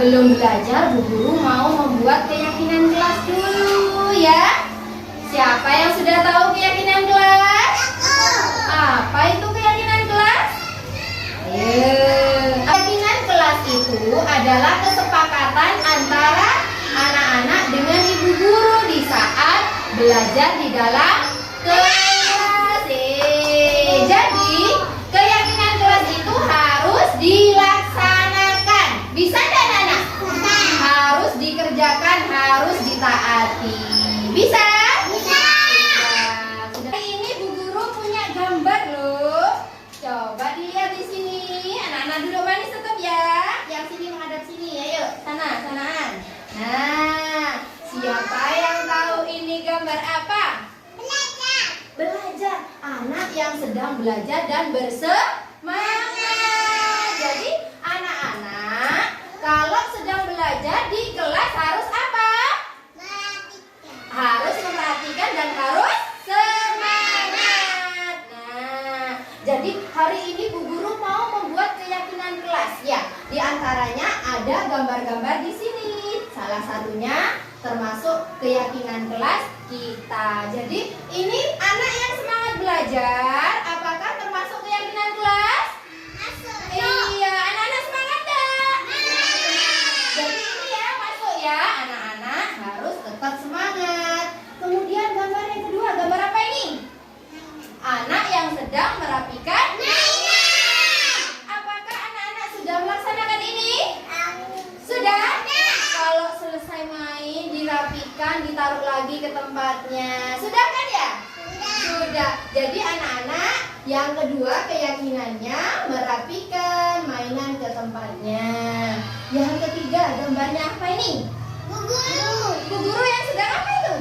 Sebelum belajar, Bu Guru mau membuat keyakinan kelas dulu ya. Siapa yang sudah tahu keyakinan kelas? Apa itu keyakinan kelas? Keyakinan kelas itu adalah kesepakatan antara anak-anak dengan ibu guru di saat belajar di dalam kelas. Jadi, keyakinan kelas itu harus dilaksanakan. Bisa nggak, anak-anak? Harus dikerjakan, harus ditaati. Bisa? Bisa. Sudah. Ini Bu Guru punya gambar loh. Coba dilihat di sini. Anak-anak duduk manis tetap ya. Yang sini menghadap sini. Ayo, sanaan. Nah, siapa yang tahu ini gambar apa? Belajar. Anak yang sedang belajar dan bersemangat. Jadi anak-anak kalau sedang belajar di kelas harus apa? Harus memperhatikan dan harus semangat. Nah, jadi hari ini Bu Guru mau membuat keyakinan kelas ya. Di antaranya ada gambar-gambar di sini. Salah satunya termasuk keyakinan kelas kita. Jadi ini anak yang semangat belajar, apakah termasuk keyakinan kelas? Masuk. Iya, anak-anak semangat tak? Jadi ini ya masuk ya, anak-anak harus tetap semangat. Kemudian gambar yang kedua, gambar apa ini? Anak yang sedang merapikan mainan. Apakah anak-anak sudah melaksanakan ini? Sudah? Kalau selesai main, dirapikan, ditaruh lagi ke tempatnya. Sudah kan ya? Sudah. Jadi anak-anak yang kedua keyakinannya merapikan mainan ke tempatnya. Yang ketiga gambarnya apa ini? Bu Guru yang sedang apa itu?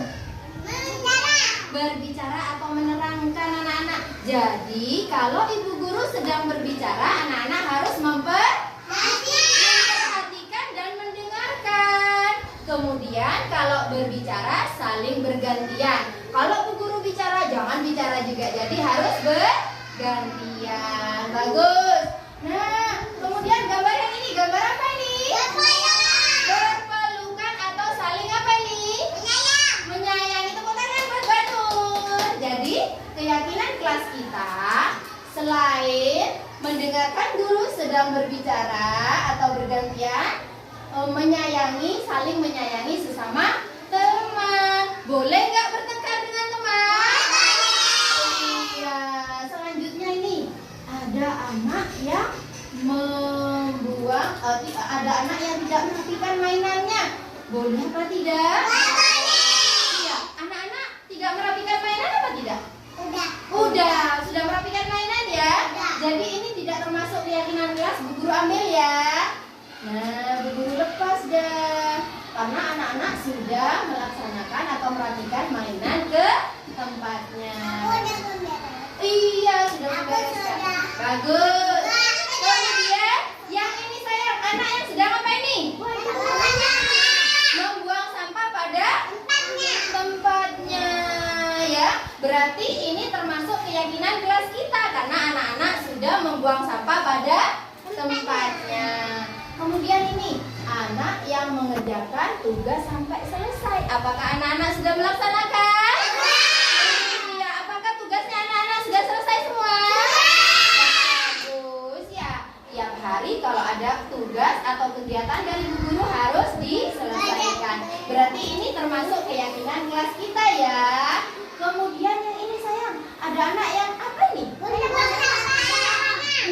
Berbicara atau menerangkan anak-anak. Jadi kalau Ibu Guru sedang berbicara, anak-anak harus memperhatikan dan mendengarkan. Kemudian kalau berbicara saling bergantian. Kalau Bu Guru bicara jangan bicara juga. Jadi harus bergantian. Bagus. Nah, kemudian gambar yang ini, gambar apa ini? Berpelukan atau saling apa ini? Menyayangi. Tepuk tangan buat Banur. Jadi keyakinan kelas kita selain mendengarkan guru sedang berbicara atau bergantian, menyayangi, saling menyayangi sesama teman. Boleh nggak bertengkar dengan teman? Iya. Selanjutnya ini ada anak yang ada anak yang tidak merapikan mainannya. Boleh apa tidak? Iya. Anak-anak tidak merapikan mainan apa tidak? Sudah merapikan mainan ya? Jadi ini tidak termasuk keyakinan kelas. Bu Guru ambil ya. Nah, Bu Guru lepas dah. Karena anak-anak sudah melaksanakan atau merapikan mainan ke tempatnya. Iya, sudah membereskan. Bagus. Kemudian yang ini sayang, anak yang sedang apa ini? Membuang sampah pada tempatnya ya. Berarti ini termasuk keyakinan kelas kita karena anak-anak sudah membuang sampah pada tempatnya. Kemudian ini anak yang mengerjakan tugas sampai selesai. Apakah anak-anak sudah melaksanakan? Iya. Apakah tugasnya anak-anak sudah selesai semua? Bagus ya. Tiap hari kalau ada tugas atau kegiatan dari Bu Guru harus diselesaikan. Berarti ini termasuk keyakinan kelas kita ya. Kemudian yang ini sayang, ada anak yang apa ini?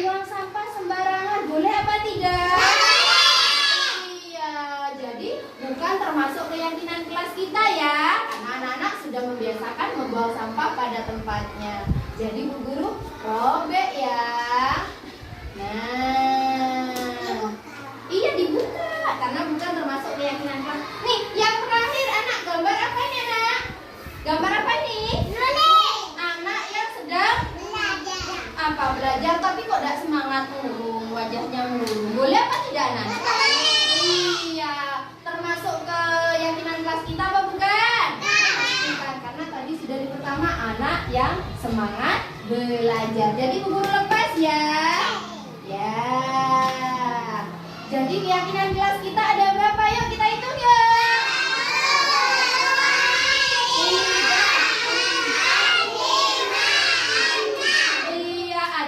Buang sampah sembarangan. Boleh apa tidak? Iya, jadi bukan termasuk keyakinan kelas kita ya. Karena anak-anak sudah membiasakan membuang sampah pada tempatnya. Jadi Bu Guru robek ya. Nah, iya dibuka karena bukan termasuk keyakinan kelas. Nih, yang terakhir anak, gambar apa ini anak? Gambar apa ini? Anak yang sedang belajar tapi kok tidak semangat murung, wajahnya murung. Boleh apa tidak anak? Iya, termasuk keyakinan kelas kita apa bukan? Bukan, karena tadi sudah di pertama anak yang semangat belajar. Jadi Bu Guru lepas ya. Ya. Jadi keyakinan kelas kita ada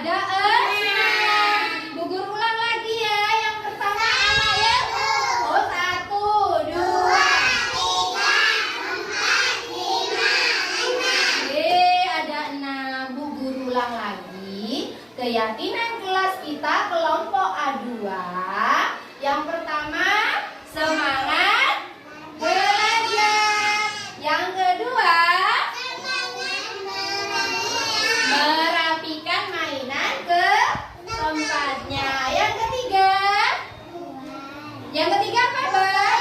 ada 6. Bu Guru ulang lagi ya. Yang pertama anak ya. Oh, 1, 2, 3, 4, 5, 6. Ada 6. Bu Guru ulang lagi. Keyakinan kelas kita kelompok A2. Yang pertama, semangat belajar. Yang kedua, merapikan mainan ke tempatnya. Yang ketiga apa, Mbak?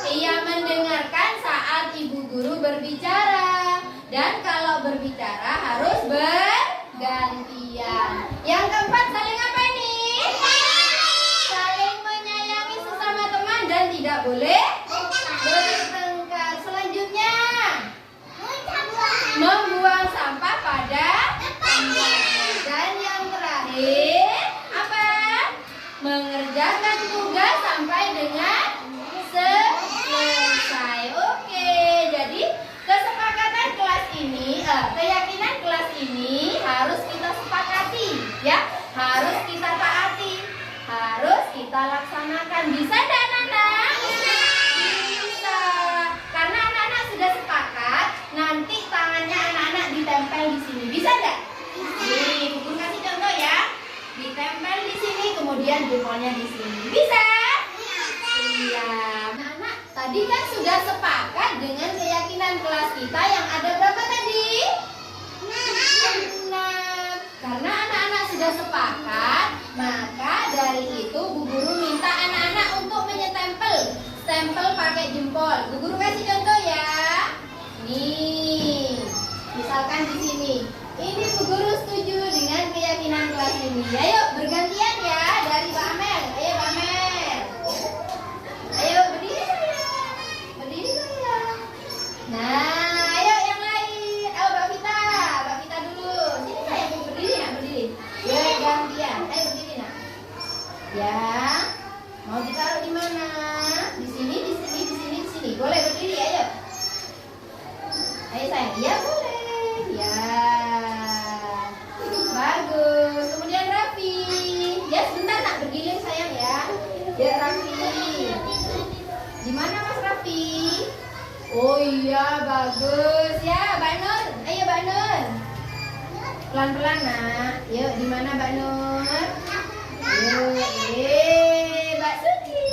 Iya, mendengarkan saat ibu guru berbicara. Dan kalau berbicara harus bergantian. Yang keempat, saling apa ini? Saling menyayangi sesama teman dan tidak boleh bertengkar. Selanjutnya, membuang sampah pada tempatnya. Dan yang terakhir apa? Mengerjakan tugas sampai dengan selesai. Oke, jadi kesepakatan kelas ini, keyakinan kelas ini harus kita sepakati, ya, harus kita taati, harus kita laksanakan. Bisa tidak, anak-anak? Bisa. Karena anak-anak sudah sepakat, nanti tangannya anak-anak ditempel di sini. Bisa tidak? Nih, Bu Guru kasih contoh ya. Ditempel di sini, kemudian jempolnya di sini. Bisa? Iya. Anak-anak tadi kan sudah sepakat dengan keyakinan kelas kita yang ada berapa tadi? 6. Karena anak-anak sudah sepakat, maka dari itu Bu Guru minta anak-anak untuk menyetempel. Stempel pakai jempol. Bu Guru kasih contoh ya. Nih, misalkan di sini. Ini Bu Guru setuju dengan keyakinan kelas ini. Ayo bergantian ya, dari Mbak Amel. Ayo Mbak Amel. Ayo berdiri saya. Berdiri saya. Nah, ayo yang lain. Ayo Mbak Vita. Mbak Vita dulu. Sini saya berdiri nak, berdiri. Bergantian. Ayo berdiri nak. Ya. Mau ditaruh di mana? Di sini, di sini, di sini, di sini. Boleh berdiri, ayo. Ayo sayang. Iya boleh. Ya. Bagus. Kemudian Raffi. Ya sebentar nak, bergiling sayang ya. Ya Raffi. Di mana Mas Raffi? Oh iya, bagus ya, Mbak Nur. Ayo Mbak Nur. Pelan-pelan nak. Yuk, di mana Mbak Nur? Yuk, Mbak Suci.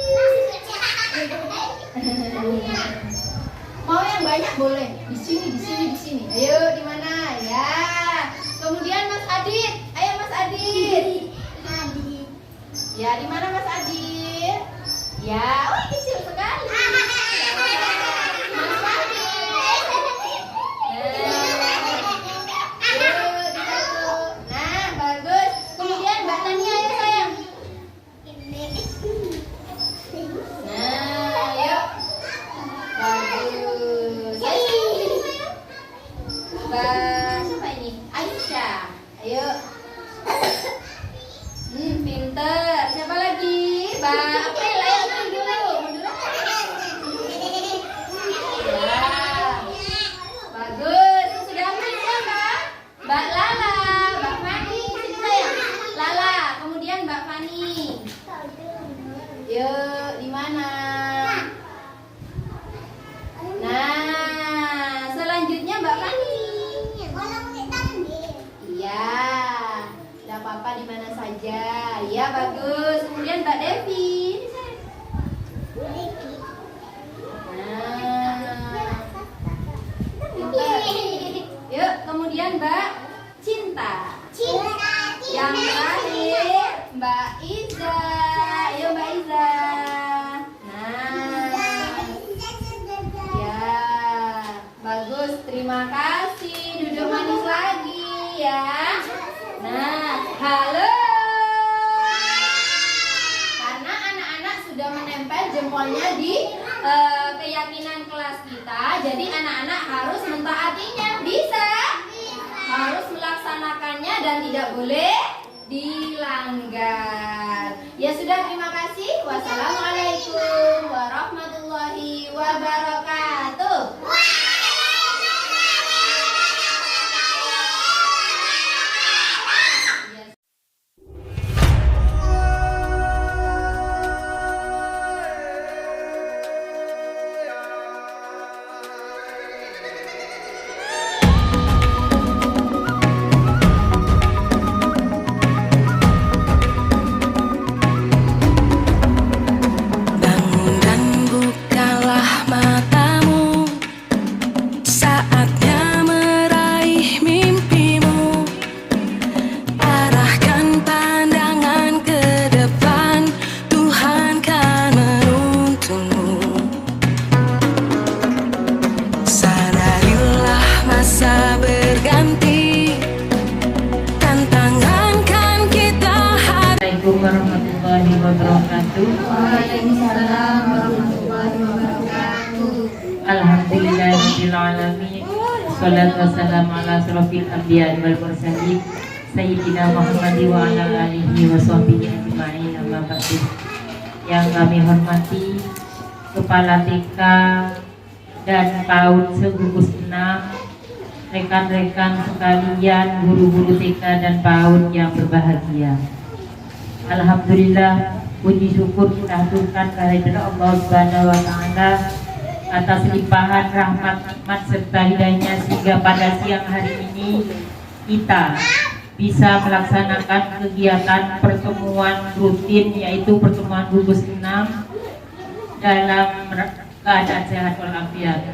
Mau yang banyak boleh. Di sini, di sini, di sini. Ayo, di mana? Ya. Kemudian Mas Adit. Ayo Mas Adit. Ya, di mana Mas Adit? Ya, oh kecil sekali. Mas Adit. Nah, bagus. Kemudian Mbak Tania ya sayang. Nah, yuk. Bagus. Ya, sayang. Mbak, siapa ini? Aisyah. Ayo. Pinter. Siapa lagi? Mbak April, ayo April dulu. Ya. Bagus. Sudah April siapa? Mbak Lala, Mbak Fani. Sini sayang. Lala, kemudian Mbak Fani. Yuk, di mana? Nah, selanjutnya Mbak Fani. Iya. Tidak apa-apa di mana saja. Iya, bagus. Kemudian Mbak Devi. Ini sayang. Nah. Pintar. Yuk, kemudian Mbak Cinta. Yang terakhir Mbak Iza. Ayo Mbak Iza. Nah. Ya, bagus. Terima kasih. Duduk manis lagi ya. Nah, halo. Karena anak-anak sudah menempel jempolnya di keyakinan kelas kita, jadi anak-anak harus mentaatinya. Bisa? Harus melaksanakannya dan tidak boleh dilanggar. Ya sudah, terima kasih. Wassalamualaikum warahmatullahi wabarakatuh. Assalamualaikum warahmatullahi wabarakatuh. Waalaikumsalam warahmatullahi wabarakatuh. Alhamdulillahirabbil alamin. Shallallahu wasallam ala asrofil anbiya wal mursalin Sayyidina Muhammad wa ala alihi wa sahbihi ajma'in, amma ba'du. Yang kami hormati Kepala TK dan PAUD segugus 6, rekan-rekan sekalian, guru-guru TK dan PAUD yang berbahagia. Alhamdulillah, puji syukur kita haturkan kehadirat Allah Subhanahu wa taala atas limpahan rahmat, nikmat serta hidayahnya sehingga pada siang hari ini kita bisa melaksanakan kegiatan pertemuan rutin, yaitu pertemuan gugus 6 dalam keadaan sehat walafiat.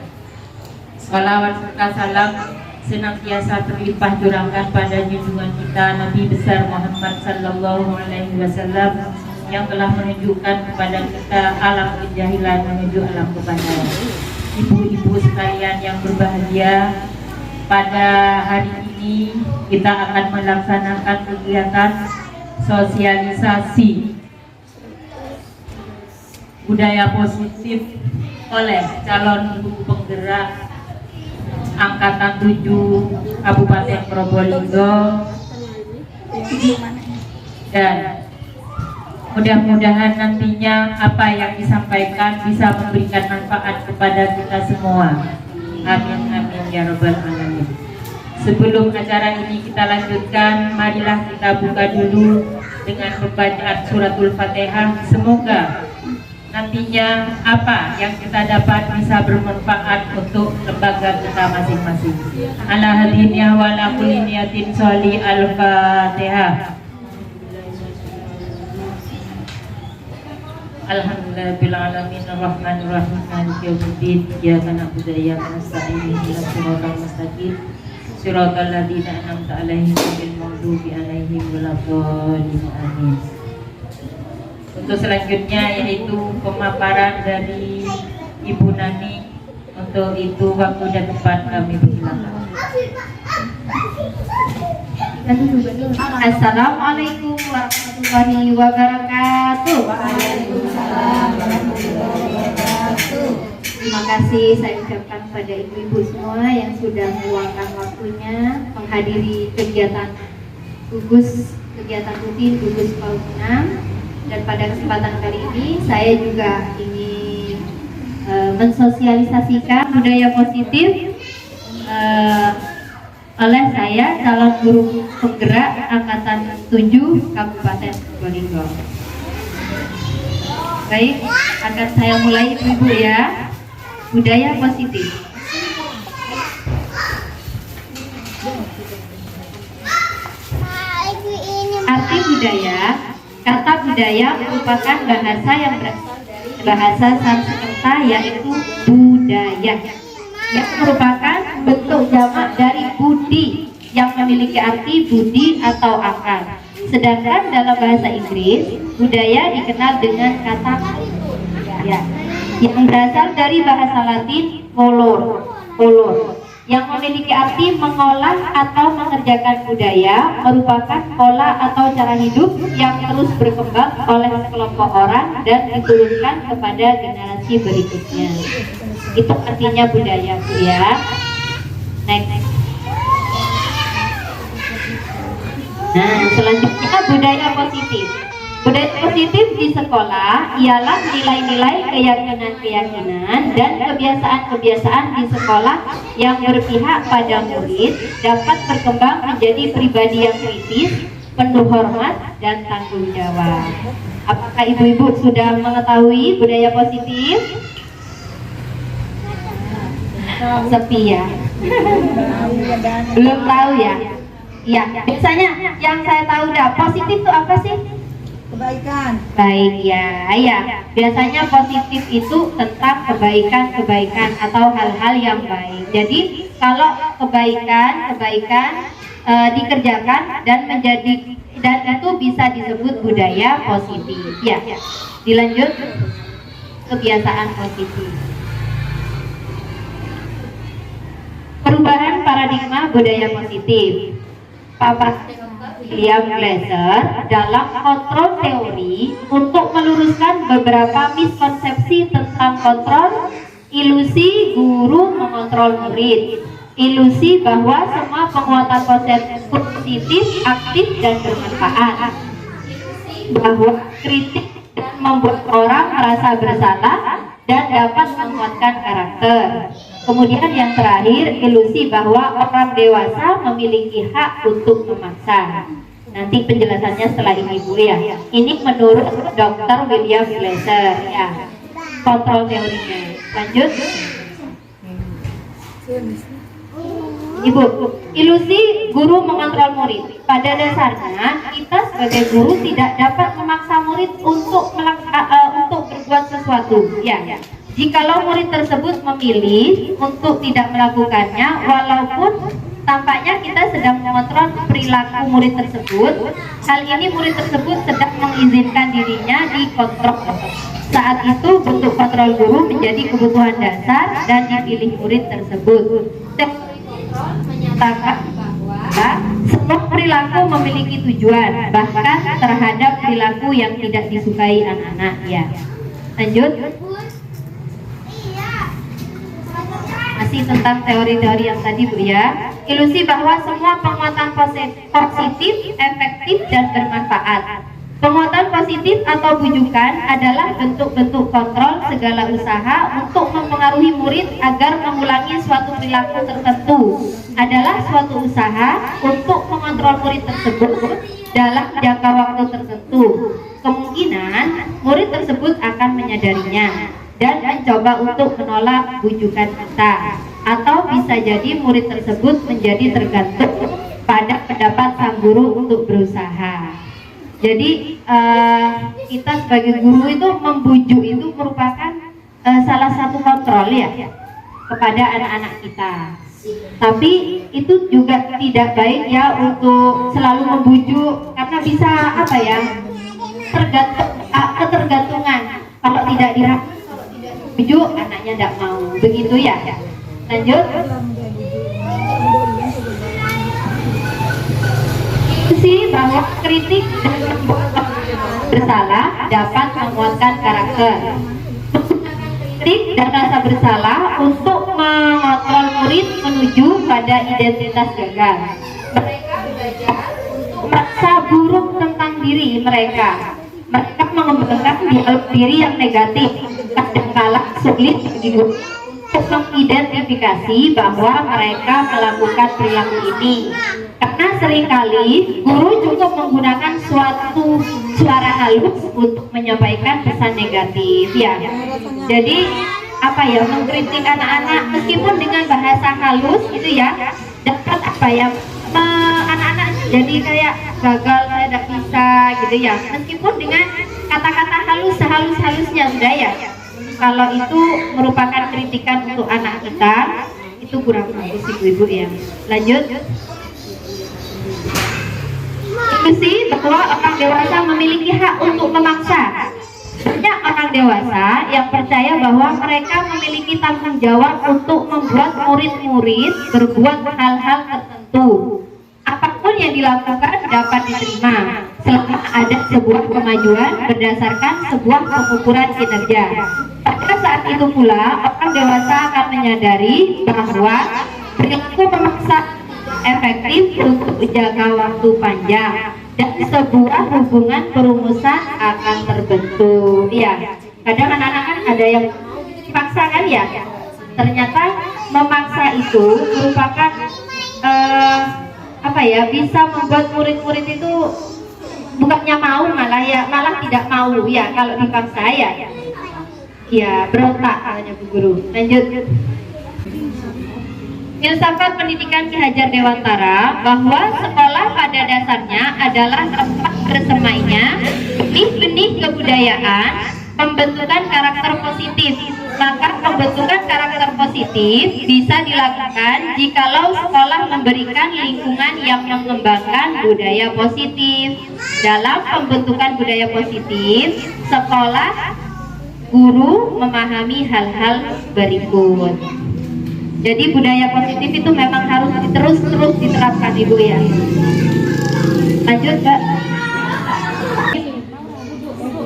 Salawat serta salam senantiasa terlimpah curahkan pada junjungan kita Nabi besar Muhammad sallallahu alaihi wasallam yang telah menunjukkan kepada kita alam kejahilan menuju alam kebenaran. Ibu-ibu sekalian yang berbahagia, pada hari ini kita akan melaksanakan kegiatan sosialisasi budaya positif oleh calon guru penggerak Angkatan 7 Kabupaten Probolinggo, dan mudah-mudahan nantinya apa yang disampaikan bisa memberikan manfaat kepada kita semua. Amin amin ya rabbal alamin. Sebelum acara ini kita lanjutkan, marilah kita buka dulu dengan pembacaan suratul Fatihah. Semoga nantinya apa yang kita dapat bisa bermanfaat untuk lembaga kita masing-masing. Ala hadiniya wa ala kulli niyatin sholli al-Fatihah. Alhamdulillahirabbil alamin arrahmanir rahim maliki yaumiddin iyyaka na'budu wa iyyaka nasta'in ihdinas siratal mustaqim siratal ladzina an'amta 'alaihim ghairil maghdubi 'alaihim waladdallin. Amin. Untuk selanjutnya yaitu pemaparan dari Ibu Nani. Untuk itu waktu dan tempat kami persilakan. Assalamualaikum warahmatullahi wabarakatuh. Waalaikumsalam warahmatullahi wabarakatuh. Terima kasih saya ucapkan pada ibu-ibu semua yang sudah meluangkan waktunya menghadiri kegiatan kegiatan rutin gugus PAUD 6. Dan pada kesempatan kali ini saya juga ingin mensosialisasikan budaya positif oleh saya calon guru penggerak Angkatan 7 Kabupaten Probolinggo. Baik, akan saya mulai ibu ya. Budaya positif. Arti budaya. Kata budaya merupakan bahasa yang berasal dari bahasa Sanskerta, yaitu budaya, yang merupakan bentuk jamak dari budi yang memiliki arti budi atau akal. Sedangkan dalam bahasa Inggris, budaya dikenal dengan kata budaya, yang berasal dari bahasa Latin color, yang memiliki arti mengolah atau mengerjakan. Budaya merupakan pola atau cara hidup yang terus berkembang oleh sekelompok orang dan diturunkan kepada generasi berikutnya. Itu artinya budaya, Bu ya. Next. Nah, selanjutnya budaya positif. Budaya positif di sekolah ialah nilai-nilai, keyakinan-keyakinan, dan kebiasaan-kebiasaan di sekolah yang berpihak pada murid dapat berkembang menjadi pribadi yang kritis, penuh hormat, dan tanggung jawab. Apakah ibu-ibu sudah mengetahui budaya positif? Sepi ya? Belum tahu ya? Iya, biasanya yang saya tahu dah, positif itu apa sih? Kebaikan. Baik ya, ya. Biasanya positif itu tentang kebaikan atau hal-hal yang baik. Jadi kalau kebaikan dikerjakan dan itu bisa disebut budaya positif. Ya. Dilanjut, kebiasaan positif. Perubahan paradigma budaya positif. Papat William Glasser dalam kontrol teori untuk meluruskan beberapa miskonsepsi tentang kontrol, ilusi guru mengontrol murid, ilusi bahwa semua penguatan positif, aktif dan bermanfaat, bahwa kritik membuat orang merasa bersalah dan dapat menguatkan karakter. Kemudian yang terakhir, ilusi bahwa orang dewasa memiliki hak untuk memaksa. Nanti penjelasannya setelah ini Bu ya. Ini menurut Dr. William Glasser ya. Kontrol teorinya. Lanjut. Ibu, ilusi guru mengontrol murid. Pada dasarnya kita sebagai guru tidak dapat memaksa murid untuk berbuat sesuatu. Ya. Jikalau murid tersebut memilih untuk tidak melakukannya, walaupun tampaknya kita sedang mengontrol perilaku murid tersebut, hal ini murid tersebut sedang mengizinkan dirinya dikontrol. Saat itu bentuk kontrol guru menjadi kebutuhan dasar dan dipilih murid tersebut. Menyatakan bahwa semua perilaku memiliki tujuan, bahkan terhadap perilaku yang tidak disukai anak-anak. Ya. Lanjut. Masih tentang teori-teori yang tadi Bu ya. Ilusi bahwa semua penguatan positif, efektif dan bermanfaat. Penguatan positif atau bujukan adalah bentuk-bentuk kontrol segala usaha untuk mempengaruhi murid agar mengulangi suatu perilaku tertentu. Adalah suatu usaha untuk mengontrol murid tersebut dalam jangka waktu tertentu. Kemungkinan murid tersebut akan menyadarinya dan mencoba untuk menolak bujukan kita, atau bisa jadi murid tersebut menjadi tergantung pada pendapat sang guru untuk berusaha. Jadi kita sebagai guru itu membujuk itu merupakan salah satu kontrol ya kepada anak-anak kita. Tapi itu juga tidak baik ya untuk selalu membujuk, karena bisa apa ya, ketergantungan. Kalau tidak bujuk anaknya tidak mau, begitu ya. Lanjut. Ilusi bahwa kritik dan bersalah dapat menguatkan karakter. Kritik dan rasa bersalah untuk mengontrol murid menuju pada identitas gagal. Mereka belajar untuk merasa buruk tentang diri mereka. Mereka mengembangkan diri yang negatif, kadangkala sulit untuk mengidentifikasi bahwa mereka melakukan perilaku ini. Karena seringkali guru cukup menggunakan suatu suara halus untuk menyampaikan pesan negatif ya. Jadi apa ya, mengkritik anak-anak meskipun dengan bahasa halus gitu ya, dapat apa ya, anak-anak jadi kayak gagal, saya tidak bisa gitu ya, meskipun dengan kata-kata halus sehalus-halusnya sudah ya. Kalau itu merupakan kritikan untuk anak kita, itu kurang bagus ibu-ibu ya. Lanjut. Ilusi bahwa orang dewasa memiliki hak untuk memaksa. Banyak orang dewasa yang percaya bahwa mereka memiliki tanggung jawab untuk membuat murid-murid berbuat hal-hal tertentu. Apapun yang dilakukan dapat diterima selama ada sebuah kemajuan berdasarkan sebuah pengukuran kinerja. Pada saat itu pula orang dewasa akan menyadari bahwa perilaku memaksa efektif untuk jangka waktu panjang dan sebuah hubungan perumusan akan terbentuk. Ya, kadang anak-anak kan ada yang dipaksa kan ya. Ternyata memaksa itu merupakan apa ya, bisa membuat murid-murid itu bukannya mau, malah tidak mau ya kalau dipaksa ya. Ya, berontak katanya Bu Guru. Lanjut. Filsafat pendidikan Ki Hajar Dewantara bahwa sekolah pada dasarnya adalah tempat bersemainya benih-benih kebudayaan, pembentukan karakter positif. Maka pembentukan karakter positif bisa dilakukan jikalau sekolah memberikan lingkungan yang mengembangkan budaya positif. Dalam pembentukan budaya positif, sekolah guru memahami hal-hal berikut. Jadi budaya positif itu memang harus terus diterapkan Ibu ya. Lanjut Mbak.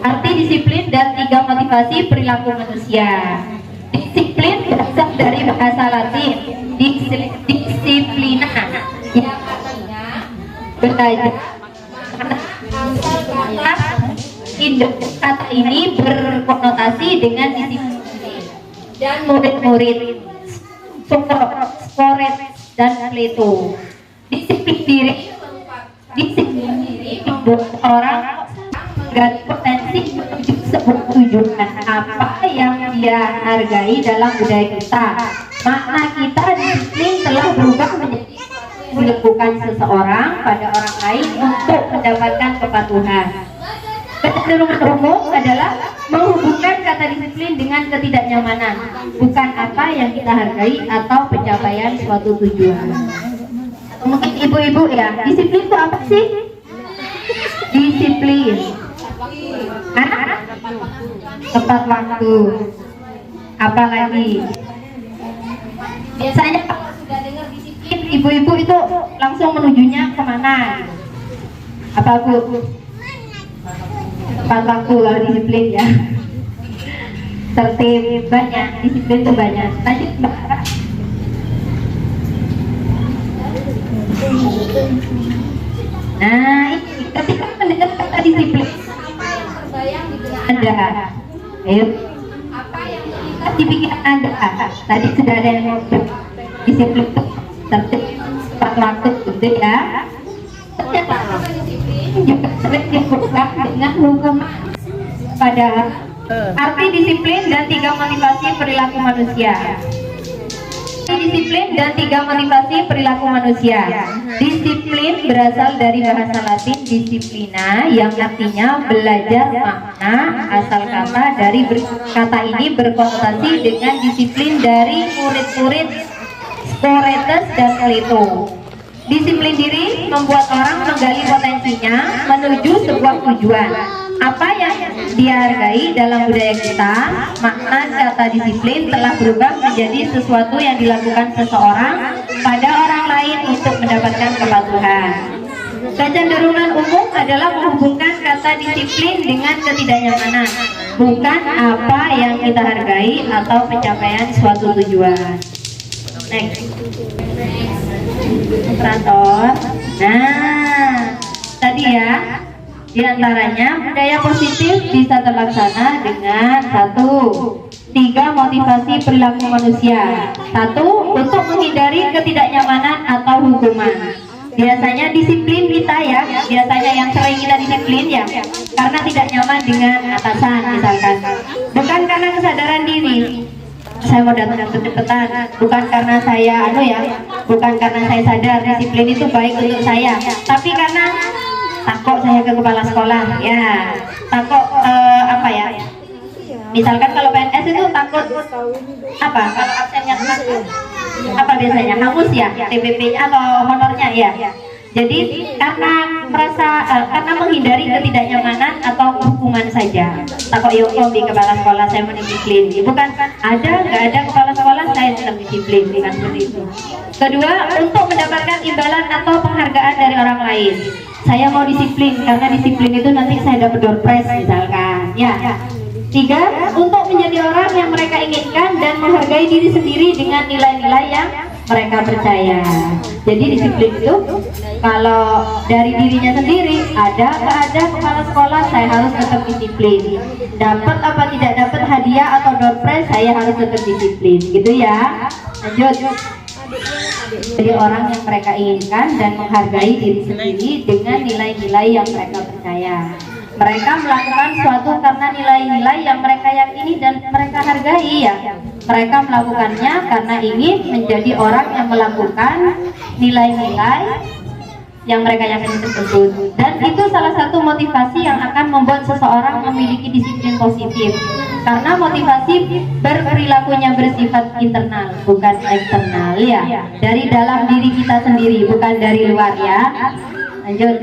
Arti disiplin dan 3 motivasi perilaku manusia. Disiplin berasal dari bahasa Latin disciplina yang artinya belajar. Kata ini berkonotasi dengan disiplin dan murid-murid Socrates dan Plato. Disiplin diri membuat orang menggali potensi menuju sebuah tujuan apa yang dia hargai dalam budaya kita. Makna kita disiplin telah berubah menjadi dilakukan seseorang pada orang lain untuk mendapatkan kepatuhan. Kecenderungan umum adalah menghubungkan kata disiplin dengan ketidaknyamanan, bukan apa yang kita hargai atau pencapaian suatu tujuan. Atau mungkin ibu-ibu ya, disiplin itu apa sih? Disiplin. Hah? Tepat waktu. Apa lagi? Biasanya kalau sudah dengar disiplin, ibu-ibu itu langsung menujunya kemana? Apa Bu? Tepat waktu kalau disiplin ya. Tertib banyak, disiplin itu banyak. Lanjut Mbak. Nah, ini ketika mendengar kata disiplin, Apa yang terbayang di benak Anda, ayo, Apa yang terlintas di pikiran Anda. Tadi sudah ada yang ngomong disiplin itu tertib, tepat waktu, gitu ya. Ternyata disiplin juga sering dihubungkan dengan hukuman. Padahal arti disiplin dan 3 motivasi perilaku manusia. Disiplin dan 3 motivasi perilaku manusia. Disiplin berasal dari bahasa Latin disciplina yang artinya belajar. Makna asal kata dari kata ini berkonotasi dengan disiplin dari murid-murid Socrates dan Plato. Disiplin diri membuat orang menggali potensinya menuju sebuah tujuan. Apa yang dihargai dalam budaya kita, makna kata disiplin telah berubah menjadi sesuatu yang dilakukan seseorang pada orang lain untuk mendapatkan kepatuhan. Kecenderungan umum adalah menghubungkan kata disiplin dengan ketidaknyamanan, bukan apa yang kita hargai atau pencapaian suatu tujuan. Next. Operator. Nah, tadi ya. Di antaranya budaya positif bisa terlaksana dengan 1. 3 motivasi perilaku manusia. 1. Untuk menghindari ketidaknyamanan atau hukuman. Biasanya disiplin kita ya, biasanya yang sering kita disiplin ya, karena tidak nyaman dengan atasan misalkan. Bukan karena kesadaran diri. Saya mau datang cepetan, bukan karena saya bukan karena saya sadar disiplin itu baik untuk saya, tapi karena takut saya ke kepala sekolah ya, takut apa ya, misalkan kalau PNS itu takut apa, kalau absennya apa biasanya hangus ya, TBP-nya atau honornya ya. Jadi karena merasa karena menghindari ketidaknyamanan atau hukuman saja, takut di kepala sekolah saya mendisiplin, bukan nggak ada kepala sekolah saya tetap disiplin, bukan seperti itu. Kedua, untuk mendapatkan imbalan atau penghargaan dari orang lain. Saya mau disiplin karena disiplin itu nanti saya dapat door prize misalkan ya. 3, untuk menjadi orang yang mereka inginkan dan menghargai diri sendiri dengan nilai-nilai yang mereka percaya. Jadi disiplin itu kalau dari dirinya sendiri, ada nggak ada kepala sekolah saya harus tetap disiplin, dapat apa tidak dapat hadiah atau door prize saya harus tetap disiplin, gitu ya. Lanjut. Jadi orang yang mereka inginkan dan menghargai diri sendiri dengan nilai-nilai yang mereka percaya. Mereka melakukan sesuatu karena nilai-nilai yang mereka yakini dan mereka hargai ya. Mereka melakukannya karena ingin menjadi orang yang melakukan nilai-nilai yang mereka yakini tersebut. Dan itu salah satu motivasi yang akan membuat seseorang memiliki disiplin positif. Karena motivasi berperilakunya bersifat internal, bukan eksternal ya. Dari dalam diri kita sendiri, bukan dari luar ya. Lanjut.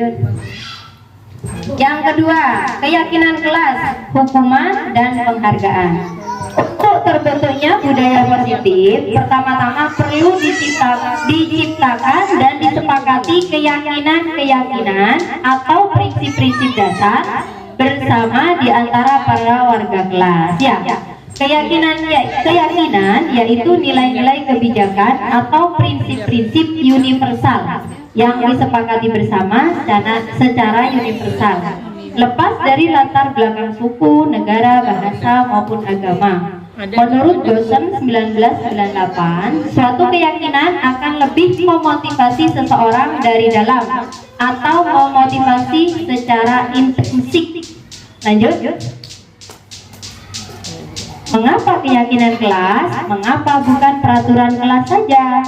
Yang kedua, keyakinan kelas, hukuman dan penghargaan. Untuk untuk terbentuknya budaya positif, pertama-tama perlu diciptakan dan disepakati keyakinan-keyakinan atau prinsip-prinsip dasar bersama di antara para warga kelas. Ya, keyakinan yaitu nilai-nilai kebijakan atau prinsip-prinsip universal yang disepakati bersama secara universal, lepas dari latar belakang suku, negara, bahasa maupun agama. Menurut dosen 1998, suatu keyakinan akan lebih memotivasi seseorang dari dalam atau memotivasi secara intrinsik. Lanjut. Mengapa keyakinan kelas? Mengapa bukan peraturan kelas saja?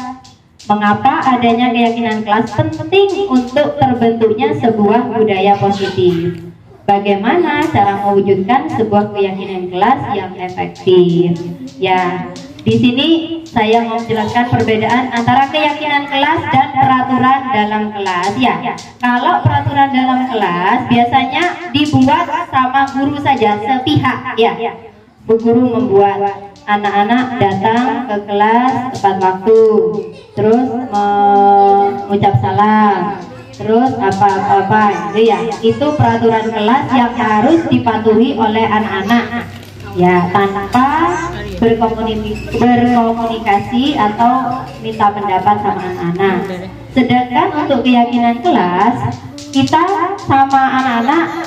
Mengapa adanya keyakinan kelas penting untuk terbentuknya sebuah budaya positif? Bagaimana cara mewujudkan sebuah keyakinan kelas yang efektif? Ya, di sini saya mau menjelaskan perbedaan antara keyakinan kelas dan peraturan dalam kelas. Ya, kalau peraturan dalam kelas biasanya dibuat sama guru saja sepihak. Ya, Bu Guru membuat anak-anak datang ke kelas tepat waktu, terus mengucap salam, terus apa gitu ya. Itu peraturan kelas yang harus dipatuhi oleh anak-anak, ya, tanpa berkomunikasi atau minta pendapat sama anak-anak. Sedangkan untuk keyakinan kelas, kita sama anak-anak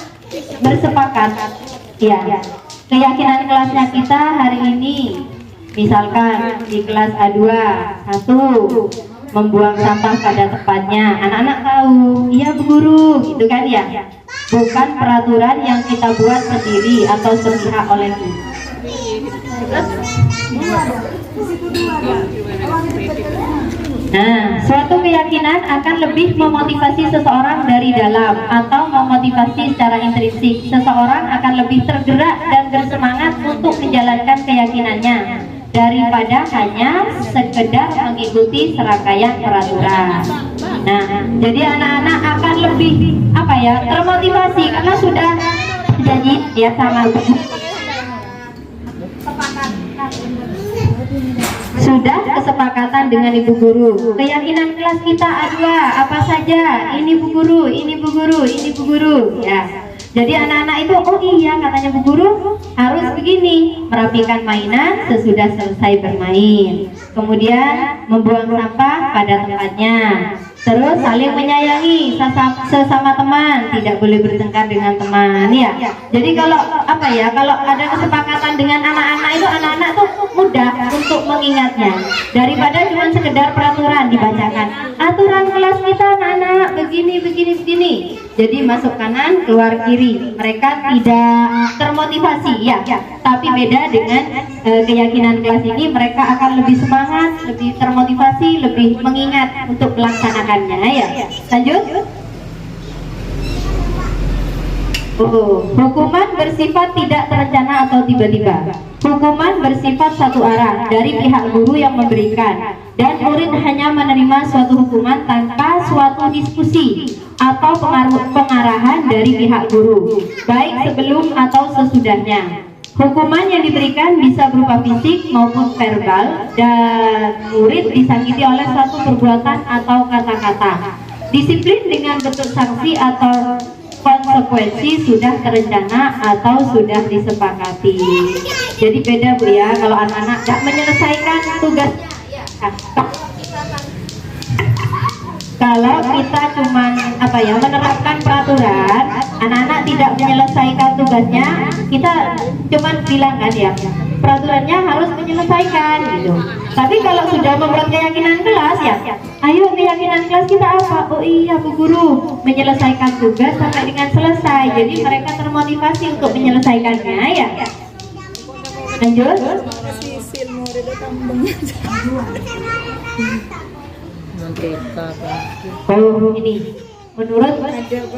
bersepakat, ya. Keyakinan kelasnya kita hari ini, misalkan di kelas A2, 1, membuang sampah pada tempatnya. Anak-anak tahu, iya Bu Guru, gitu kan ya. Bukan peraturan yang kita buat sendiri atau sepihak oleh guru. Nah, suatu keyakinan akan lebih memotivasi seseorang dari dalam atau memotivasi secara intrinsik. Seseorang akan lebih tergerak dan bersemangat untuk menjalankan keyakinannya daripada hanya sekedar mengikuti serangkaian peraturan. Nah, jadi anak-anak akan lebih termotivasi karena sudah janji ya sama sudah kesepakatan dengan Ibu Guru. Keyakinan kelas kita A2 apa saja? Ini Bu Guru, ini Bu Guru, ini Bu Guru, ya. Jadi anak-anak itu, oh iya katanya Bu Guru harus begini, merapikan mainan sesudah selesai bermain, kemudian membuang sampah pada tempatnya, terus saling menyayangi sesama teman, tidak boleh bertengkar dengan teman, ya. Jadi kalau kalau ada kesepakatan dengan anak-anak itu, anak-anak tuh mudah untuk mengingatnya daripada cuma sekedar peraturan dibacakan. Aturan kelas kita anak-anak begini. Jadi masuk kanan, keluar kiri. Mereka tidak termotivasi, ya. Tapi beda dengan keyakinan kelas ini, mereka akan lebih semangat, lebih termotivasi, lebih mengingat untuk melaksanakannya, ya. Lanjut. Hukuman bersifat tidak terencana atau tiba-tiba. Hukuman bersifat satu arah dari pihak guru yang memberikan, dan murid hanya menerima suatu hukuman tanpa suatu diskusi atau pengarahan dari pihak guru, baik sebelum atau sesudahnya. Hukuman yang diberikan bisa berupa fisik maupun verbal, dan murid disakiti oleh suatu perbuatan atau kata-kata. Disiplin dengan bentuk sanksi atau konsekuensi sudah terencana atau sudah disepakati. Jadi beda Bu ya, kalau anak-anak tidak menyelesaikan tugas. Kalau kita cuman menerapkan peraturan, anak-anak tidak menyelesaikan tugasnya, kita cuman bilang kan ya, peraturannya harus menyelesaikan gitu. Tapi kalau sudah membuat keyakinan kelas, ya ayo keyakinan kelas kita apa? Oh iya Bu Guru, menyelesaikan tugas sampai dengan selesai. Jadi mereka termotivasi untuk menyelesaikannya, ya. Lanjut. Oh ini, menurut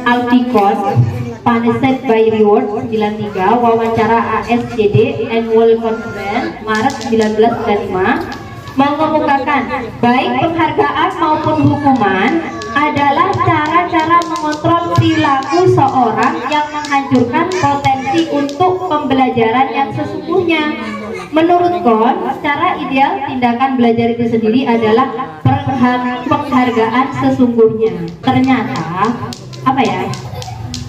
Aldicott, Punished by Reward 93, wawancara ASCD Annual Conference Maret 1995, mengemukakan baik penghargaan maupun hukuman adalah cara-cara mengontrol perilaku seorang yang menghancurkan potensi referensi untuk pembelajaran yang sesungguhnya. Menurut Kon, secara ideal tindakan belajar itu sendiri adalah penghargaan sesungguhnya. Ternyata apa ya,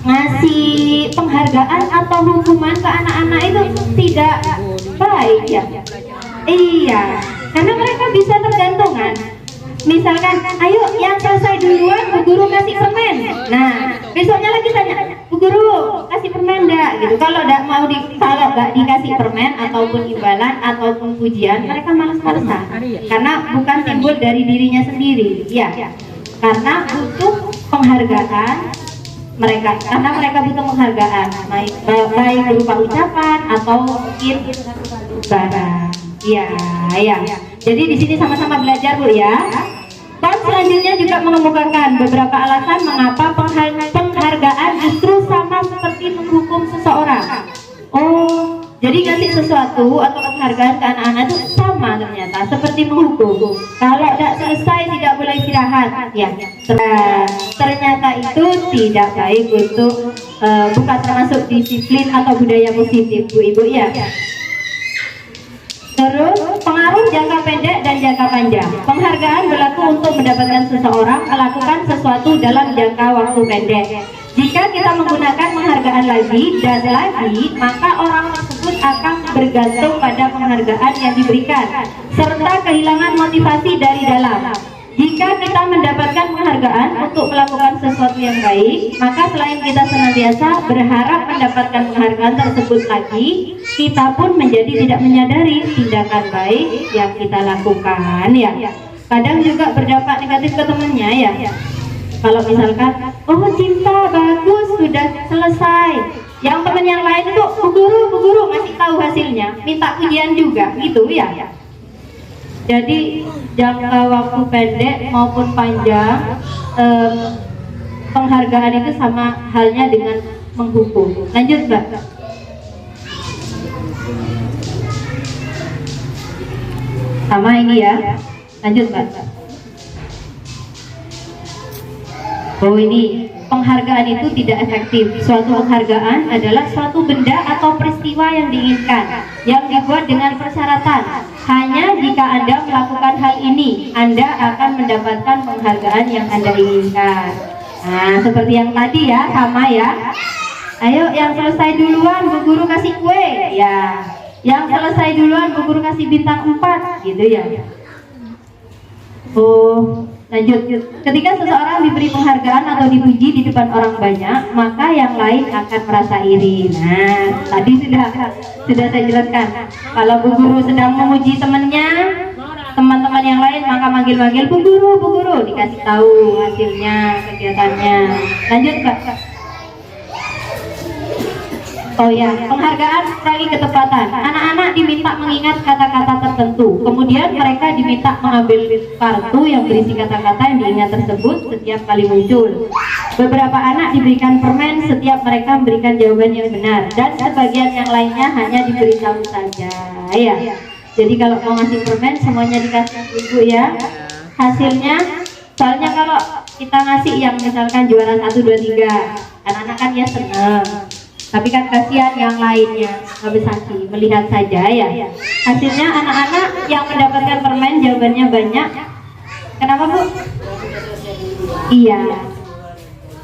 ngasih penghargaan atau hukuman ke anak-anak itu tidak baik ya. Iya, karena mereka bisa tergantungan. Misalkan, ayo yang selesai duluan Bu Guru kasih permen. Nah, besoknya lagi tanya, Bu Guru kasih permen enggak? Gitu. Kalau enggak mau kalau enggak dikasih permen ataupun imbalan ataupun pujian, mereka malas-malasan. Karena bukan timbul dari dirinya sendiri. Ya. Karena butuh penghargaan karena mereka butuh penghargaan baik berupa ucapan atau mungkin barang. Iya. Jadi di sini sama-sama belajar Bu ya. Dan selanjutnya juga mengemukakan beberapa alasan mengapa penghargaan justru sama seperti menghukum seseorang. Oh, jadi ngasih sesuatu atau penghargaan ke anak-anak itu sama ternyata seperti menghukum. Kalau tidak selesai tidak boleh istirahat. Ya, ternyata itu tidak baik untuk bukan termasuk disiplin atau budaya positif Bu Ibu ya. Terus pengaruh jangka pendek dan jangka panjang. Penghargaan berlaku untuk mendapatkan seseorang melakukan sesuatu dalam jangka waktu pendek. Jika kita menggunakan penghargaan lagi dan lagi, maka orang tersebut akan bergantung pada penghargaan yang diberikan serta kehilangan motivasi dari dalam. Jika kita mendapatkan penghargaan untuk melakukan sesuatu yang baik, maka selain kita senantiasa berharap mendapatkan penghargaan tersebut lagi, kita pun menjadi tidak menyadari tindakan baik yang kita lakukan ya. Kadang juga berdampak negatif ke temannya ya. Kalau misalkan, oh cinta bagus sudah selesai, yang teman yang lain itu Bu guru ngasih tahu hasilnya, minta pujian juga gitu ya. Jadi jangka waktu pendek maupun panjang penghargaan itu sama halnya dengan menghukum. Lanjut Mbak. Sama ini ya. Lanjut Mbak. Oh ini, penghargaan itu tidak efektif. Suatu penghargaan adalah suatu benda atau peristiwa yang diinginkan, yang dibuat dengan persyaratan. Hanya jika Anda melakukan hal ini, Anda akan mendapatkan penghargaan yang Anda inginkan. Nah, seperti yang tadi ya, sama ya. Ayo yang selesai duluan Bu Guru kasih kue. Ya, yang selesai duluan Bu Guru kasih bintang 4, gitu ya. Oh, lanjut. Ketika seseorang diberi penghargaan atau dipuji di depan orang banyak, maka yang lain akan merasa iri. Nah, tadi sudah saya jelaskan. Kalau Bu Guru sedang memuji temannya, teman-teman yang lain maka manggil-manggil Bu Guru, dikasih tahu hasilnya, kegiatannya. Lanjut Kak. Oh ya, penghargaan sekali ketepatan. Anak-anak diminta mengingat kata-kata tertentu. Kemudian mereka diminta mengambil kartu yang berisi kata-kata yang diingat tersebut setiap kali muncul. Beberapa anak diberikan permen setiap mereka memberikan jawaban yang benar, dan sebagian yang lainnya hanya diberitahu saja. Ya. Jadi kalau mau ngasih permen semuanya dikasih Ibu ya. Hasilnya, soalnya kalau kita ngasih yang misalkan juara 1, 2, 3, anak-anak kan ya seneng. Tapi kan kasihan yang lainnya nggak bisa sih melihat saja ya. Hasilnya anak-anak yang mendapatkan permen jawabannya banyak. Kenapa Bu? Iya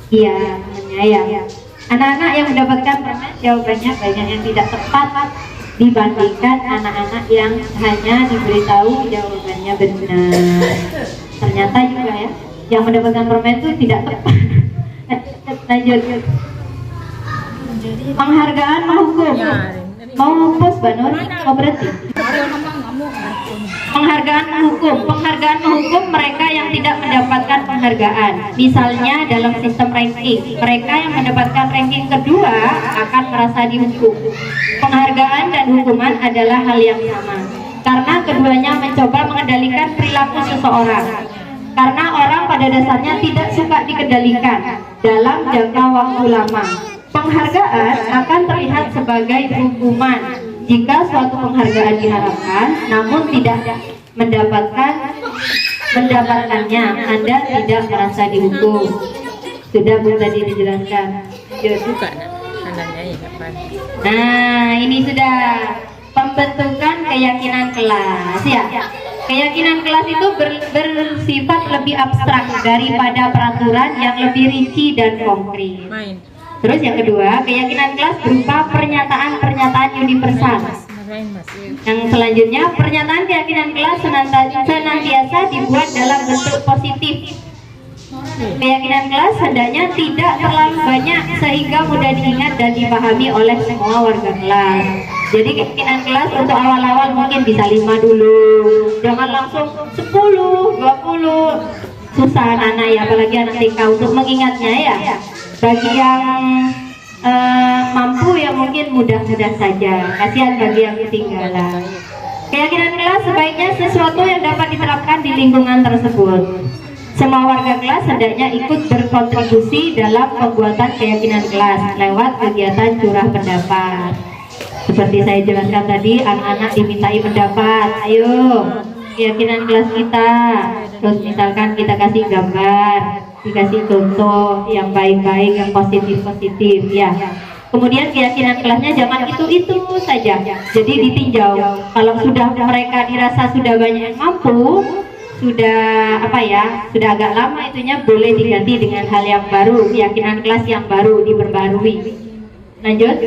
temannya ya. Anak-anak yang mendapatkan permen jawabannya banyak yang tidak tepat dibandingkan anak-anak yang hanya diberitahu jawabannya benar. Ternyata juga ya, yang mendapatkan permen itu tidak tepat. Lanjut. Penghargaan menghukum. Mau hapus Mbak Nur? Oh berarti penghargaan menghukum mereka yang tidak mendapatkan penghargaan. Misalnya dalam sistem ranking, mereka yang mendapatkan ranking kedua akan merasa dihukum. Penghargaan dan hukuman adalah hal yang sama, karena keduanya mencoba mengendalikan perilaku seseorang. Karena orang pada dasarnya tidak suka dikendalikan dalam jangka waktu lama. Penghargaan akan terlihat sebagai hukuman jika suatu penghargaan diharapkan namun tidak mendapatkannya, Anda tidak merasa dihukum. Sudah Bu tadi dijelaskan. Nah, ini sudah pembentukan keyakinan kelas ya. Keyakinan kelas itu bersifat lebih abstrak daripada peraturan yang lebih rinci dan konkret. Terus yang kedua, keyakinan kelas berupa pernyataan-pernyataan universal. Yang selanjutnya, pernyataan keyakinan kelas senantiasa dibuat dalam bentuk positif. Keyakinan kelas hendaknya tidak terlalu banyak sehingga mudah diingat dan dipahami oleh semua warga kelas. Jadi keyakinan kelas untuk awal-awal mungkin bisa 5 dulu, jangan langsung 10, 20. Susah anak-anak ya, apalagi anak TK untuk mengingatnya ya. Bagi yang mampu ya mungkin mudah-mudah saja, kasihan bagi yang ketinggalan. Keyakinan kelas sebaiknya sesuatu yang dapat diterapkan di lingkungan tersebut. Semua warga kelas hendaknya ikut berkontribusi dalam pembuatan keyakinan kelas lewat kegiatan curah pendapat. Seperti saya jelaskan tadi, anak-anak dimintai pendapat. Ayo, keyakinan kelas kita. Terus misalkan kita kasih gambar, dikasih contoh yang baik-baik, yang positif-positif ya. Kemudian keyakinan kelasnya jangan itu saja. Jadi ditinjau. Kalau sudah mereka dirasa sudah banyak yang mampu, sudah sudah agak lama itunya, boleh diganti dengan hal yang baru, keyakinan kelas yang baru diperbarui. Lanjut.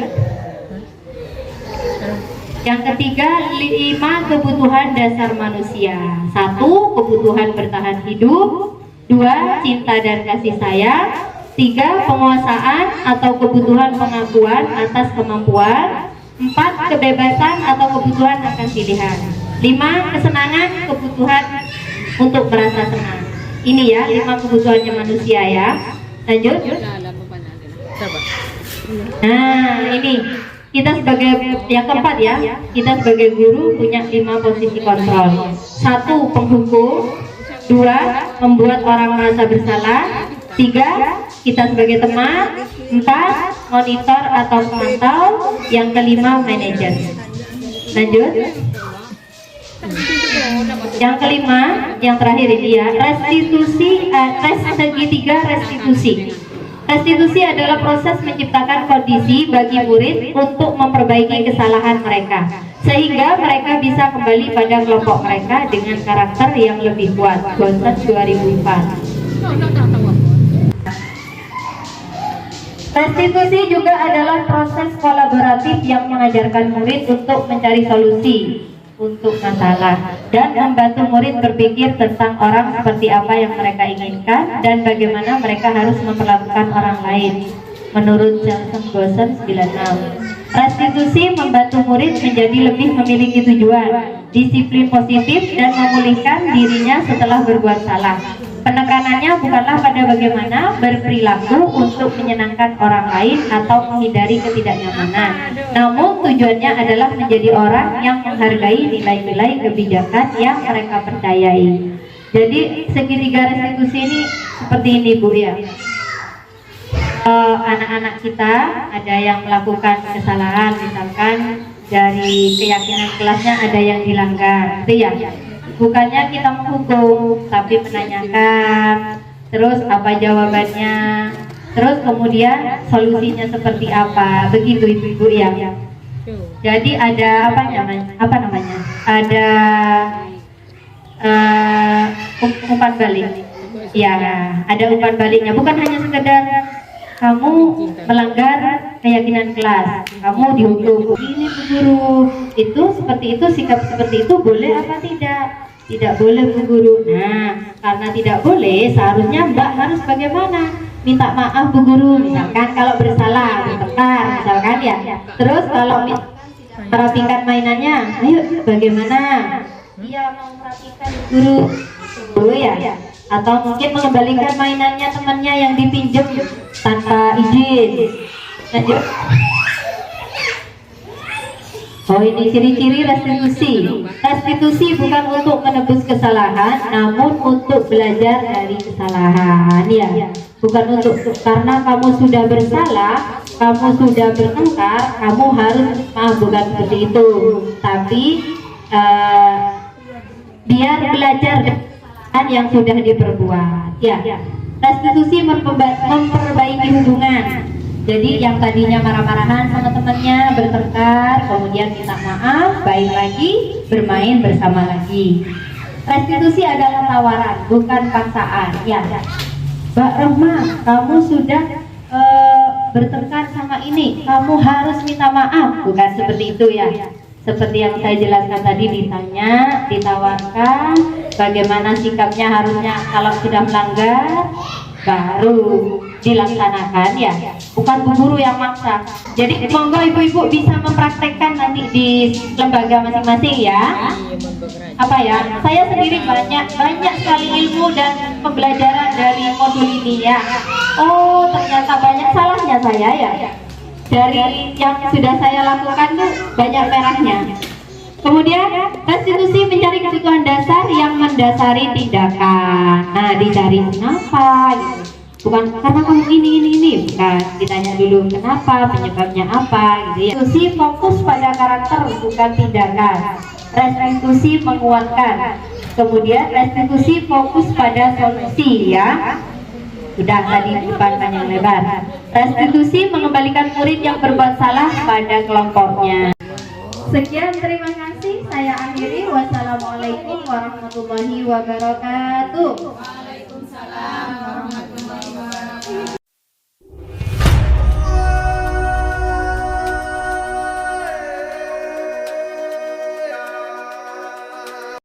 Yang ketiga, 5 kebutuhan dasar manusia. 1. Kebutuhan bertahan hidup. 2. Cinta dan kasih sayang. 3. Penguasaan atau kebutuhan pengakuan atas kemampuan. 4. Kebebasan atau kebutuhan akan pilihan. 5. Kesenangan, kebutuhan untuk merasa senang. Ini ya 5 kebutuhannya manusia ya. Lanjut. Nah, ini kita sebagai yang keempat ya, kita sebagai guru punya 5 posisi kontrol. 1. Penghukum. 2. Membuat orang merasa bersalah. 3. Kita sebagai teman. 4. Monitor atau pemantau. Yang kelima, manajer. Lanjut. Yang kelima, yang terakhir ini ya, restitusi. Segitiga restitusi. Restitusi adalah proses menciptakan kondisi bagi murid untuk memperbaiki kesalahan mereka, sehingga mereka bisa kembali pada kelompok mereka dengan karakter yang lebih kuat. Gosen 2004. Restitusi juga adalah proses kolaboratif yang mengajarkan murid untuk mencari solusi untuk masalah dan membantu murid berpikir tentang orang seperti apa yang mereka inginkan dan bagaimana mereka harus memperlakukan orang lain. Menurut Johnson Gosen 96, restitusi membantu murid menjadi lebih memiliki tujuan, disiplin positif dan memulihkan dirinya setelah berbuat salah. Penekanannya bukanlah pada bagaimana berperilaku untuk menyenangkan orang lain atau menghindari ketidaknyamanan, namun tujuannya adalah menjadi orang yang menghargai nilai-nilai kebijakan yang mereka percayai. Jadi segitiga restitusi ini seperti ini Bu ya. Anak-anak kita ada yang melakukan kesalahan, misalkan dari keyakinan kelasnya ada yang dilanggar, itu ya. Bukannya kita menghukum, tapi menanyakan, terus apa jawabannya, terus kemudian solusinya seperti apa, begitu ibu-ibu ya. Jadi ada apa namanya? Ada umpan balik. Ya, ada umpan baliknya. Bukan hanya sekedar kamu melanggar keyakinan kelas, kamu dihukum. Ini Bu Guru, itu seperti itu, sikap seperti itu boleh apa tidak? Tidak boleh Bu Guru. Nah, karena tidak boleh, seharusnya Mbak harus bagaimana? Minta maaf Bu Guru, misalkan kalau bersalah, bertengkar, misalkan ya. Terus kalau merapikan mainannya, ayo bagaimana? Iya mau merapikan Bu Guru ya. Atau mungkin mengembalikan mainannya temannya yang dipinjam tanpa izin. Lanjut. Oh, ini ciri-ciri restitusi. Restitusi bukan untuk menebus kesalahan, namun untuk belajar dari kesalahan ya. Bukan untuk karena kamu sudah bersalah, kamu sudah bertengkar, kamu harus maaf, bukan seperti itu. Tapi biar belajar yang sudah diperbuat ya. Restitusi memperbaiki hubungan. Jadi yang tadinya marah-marahan sama temannya, bertengkar, kemudian minta maaf, baik lagi, bermain bersama lagi. Restitusi adalah tawaran, bukan paksaan. Ya, Mbak Rohma, kamu sudah bertengkar sama ini, kamu harus minta maaf, bukan seperti itu ya. Seperti yang saya jelaskan tadi, ditanya, ditawarkan, bagaimana sikapnya harusnya kalau sudah melanggar, baru dilaksanakan ya, bukan bu guru yang maksa. Jadi monggo ibu-ibu bisa mempraktekkan nanti di lembaga masing-masing ya. Apa ya, saya sendiri banyak sekali ilmu dan pembelajaran dari modul ini ya. Oh, ternyata banyak salahnya saya ya. Dari yang sudah saya lakukan tuh banyak merahnya. Kemudian restitusi mencari kebutuhan dasar yang mendasari tindakan. Nah, dicari kenapa gitu. Bukan karena kamu ini, bukan. Ditanya dulu kenapa, penyebabnya apa gitu ya. Restitusi fokus pada karakter bukan tindakan. Restitusi menguatkan. Kemudian restitusi fokus pada solusi ya. Sudah tadi depan panjang lebar. Restitusi mengembalikan murid yang berbuat salah pada kelompoknya. Sekian, terima kasih. Saya akhiri. Wassalamualaikum warahmatullahi wabarakatuh.